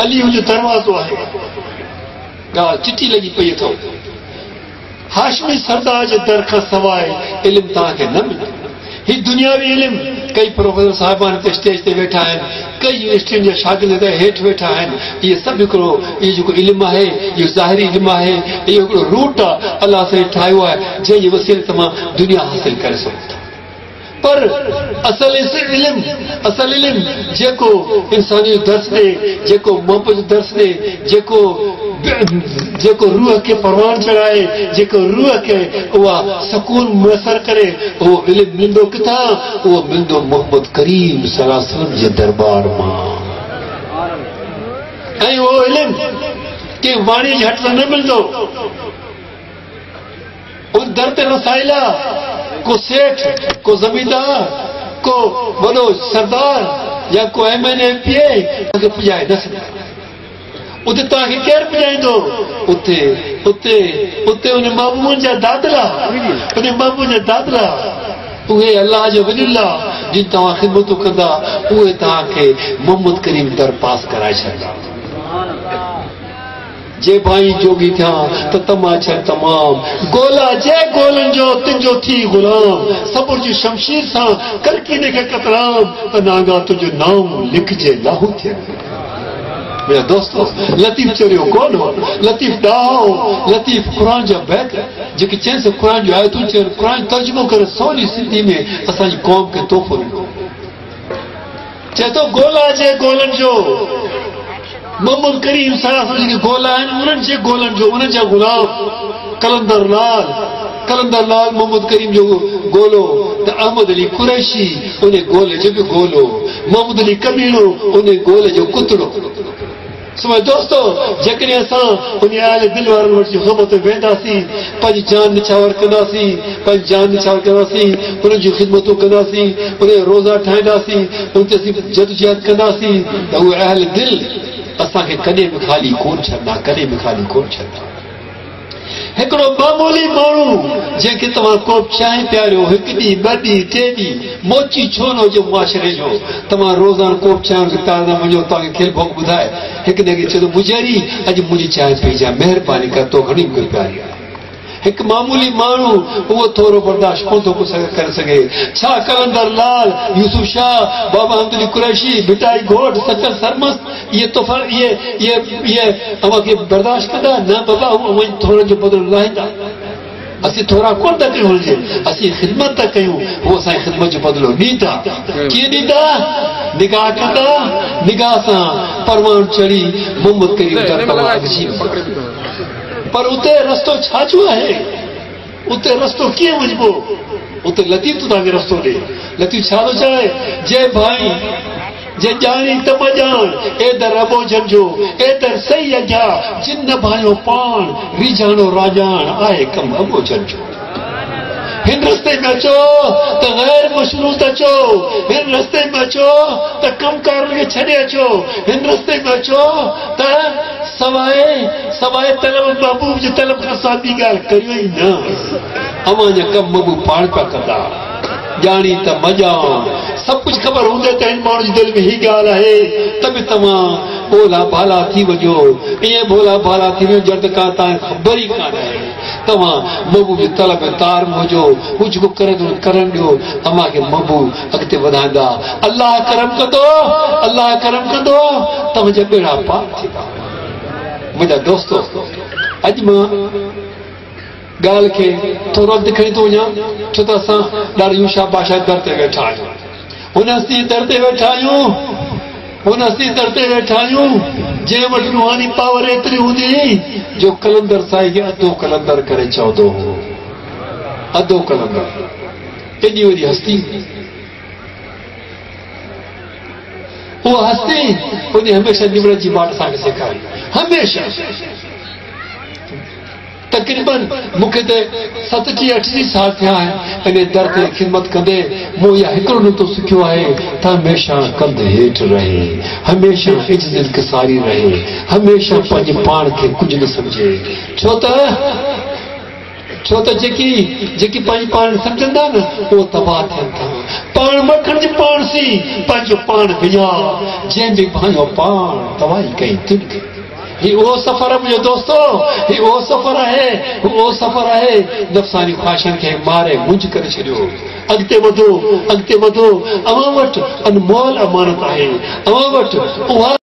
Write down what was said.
अली जो दरवाज़ो आहे ॻाल्हि चिठी लॻी पई अथव हाशमी सरदार जे दर खां सवाइ इल्मु तव्हांखे न मिले ही दुनियावी इल्मु कई प्रोफेसर साहिबान ते स्टेज ते वेठा आहिनि कई यूनिवर्सिटियुनि जा शागिर्द हेठि वेठा आहिनि इहे सभु हिकिड़ो इहो जेको इल्मु आहे इहो ज़ाहिरी इल्मु आहे इहो हिकिड़ो रूट आहे अलाह साईं ठाहियो आहे जंहिंजे वसीले ते मां दुनिया हासिल करे सघूं था पर असल इल्मु जेको इंसानी दर्स ॾे जेको मोहबत जो दर्स ॾे जेको रूह खे परवान चढ़ाए जेको रूह खे उहा सुकून मुयसर करे उहो इल्मु मिलंदो किथां उहो मिलंदो मोहम्मद करीम सल्लल्लाहु अलैहि वसल्लम जे दरबार मां ऐं उहो इल्मु कंहिं वाणी जे हथ सां न मिलंदो उन दर ते रसाइला को सेठ को जमींदार को वॾो सरदार या को MNA PA तव्हांखे पुॼाए न सघंदा उते तव्हांखे केरु पुॼाईंदो उते उन महबूबनि जा दादला उहे अलाह जो वलियुल्ला जिन तव्हां ख़िदमतूं कंदा उहे तव्हांखे मोहम्मद करीम दर पास कराए छॾींदा जे भाई जोगी थिया त तमाशा तमाम गोला जे गोलन जो तुंहिंजो थी गुलाम सब्र जी शमशीर सां करकीने खे कतराम त नागा तुंहिंजो नाम लिखजे लाहू थिया मेरा दोस्तों लतीफ़ चोरियो कोन हो लतीफ़ ॾाहो लतीफ़ क़ुर जा बैत जेके चइनि से क़ुर जो आयतूं चइनि क़ुर तर्जुमो करे सवली सिंधी में असांजी क़ौम खे तोहफ़ो ॾिनो चए थो गोला जे गोलन जो मोहम्मद करीम सल्लल्लाहु अलैहि वसल्लम गोला आहिनि उन्हनि जे गोलनि जो उन्हनि जा गुलाम कलंदर लाल मोहम्मद करीम जो गोलो त अहमद अली कुरैशी उन गोले जो बि गोलो मोहम्मद अली कमीणो उन गोले जो कुतड़ो समय दोस्तों जेकॾहिं असां उन आयल दिल वारनि वटि जी ख़िदमत वेंदासीं पंहिंजी जान निछावर कंदासीं उन्हनि जूं ख़िदमतूं कंदासीं उन रोज़ा ठाहींदासीं उन ते असीं जदोजहद कंदासीं त उहे अहल दिल असांखे कॾहिं बि ख़ाली कोन छॾंदा हिकिड़ो मामूली माण्हू जंहिंखे तव्हां कोप चांहि पियारियो हिकु ॾींहुं ॿ ॾींहुं टे ॾींहुं मोची छो न हुजे मुआशिरे जो तव्हां रोज़ानो कोप चांहि पियारंदा वञो तव्हांखे खिल भोग ॿुधाए हिकु ॾे चए थो मुजरी अॼु मुंहिंजी चांहि पी जा महिरबानी कर तो घणी मूंखे प्यारी आहे हिकु मामूली माण्हू उहो थोरो बर्दाश्त कोन थो करे सघे छा कलंदर लाल यूसुफ शाह बाबा अहमद अली कुरैशी भिटाई घोट सकल सरमस्त इहे अव्हांखे बर्दाश्त कंदा न बाबा वञी थोरो जो बदिलो लाहींदा असीं थोरा कोन था कयूं हुजे असीं ख़िदमत था कयूं उहो असांजी ख़िदमत जो बदिलो ॾींदा कीअं ॾींदा निगाह कंदा निगाह सां परवान चढ़ी मोहम्मद करीम पर उते रस्तो छाजो आहे उते रस्तो कीअं वञिबो उते लतीफ़ तव्हांखे रस्तो ॾे लतीफ़ छा थो चए जे भाई जे ॼाणी त ॼाण एदर अबो झंझो एदर सही अॻियां जिन भाइयो पाण रिझाणो राजान आहे कम अबो झंझो हिन रस्ते में अचो त गैर मशरूत अचो हिन रस्ते में अचो त कमकारनि खे छॾे अचो हिन रस्ते में अचो त सवाइ तलब महबूब जे तलब खां सादी ॻाल्हि करियो ई न अवां जा कम महबूब पाण पिया कंदा ॼाणी त मजा सभु कुझु ख़बर हूंदे त हिन माण्हू जी दिलि में हीअ ॻाल्हि आहे त बि तव्हां भोला भाला थी वञो ईअं भोला भाला थी वञो जॾहिं का तव्हांखे ख़बर ई कान आहे तव्हां महबूब जे तलब में तार हुजो हू जेको करे थो करण ॾियो अव्हां खे महबूब अॻिते वधाईंदा अलाह करम कंदो तव्हांजा ॿेड़ा पार थींदा मुंहिंजा दोस्तो अॼु मां ॻाल्हि खे थोरो अॻिते खणी थो वञा छो त असां ॾाढी शाबाश दर ते वेठा आहियूं हुन हस्ती दर ते वेठा आहियूं जंहिं वटि रूहानी पावर एतिरी हूंदी जो कलंदर साईं खे अधो कलंदर करे चवंदो हो अधो कलंदर एॾी वॾी हस्ती उहा हस्ती उन हमेशह निमरत जी बाट असांखे सेखारी हमेशह तक़रीबन मूंखे त 37-38 साल थिया आहिनि इन दर ते ख़िदमत कंदे मूं इहा हिकिड़ो नुक़्तो सिखियो आहे त हमेशह कंध हेठि रहे हमेशह इज़त इंकिसारी रहे हमेशह पंहिंजे पाण खे कुझु न सम्झे छो त छो तो जेकी पंहिंजी पाण सम्झंदा न उहो तबाह थियनि था। पाण मखण जी पाण सी पंहिंजो पाण विञा, जंहिं बि पंहिंजो पाण तबाही कई तुझ। ये वो सफर है मुझे दोस्तों, ये वो सफर है, वो सफर है नफ़्सानी ख्वाहिशन के मारे मुंझ करे छॾियो। अॻिते वधो, अॻिते वधो। अवां वटि अनमोल अमानत आहे, अवां वटि उहा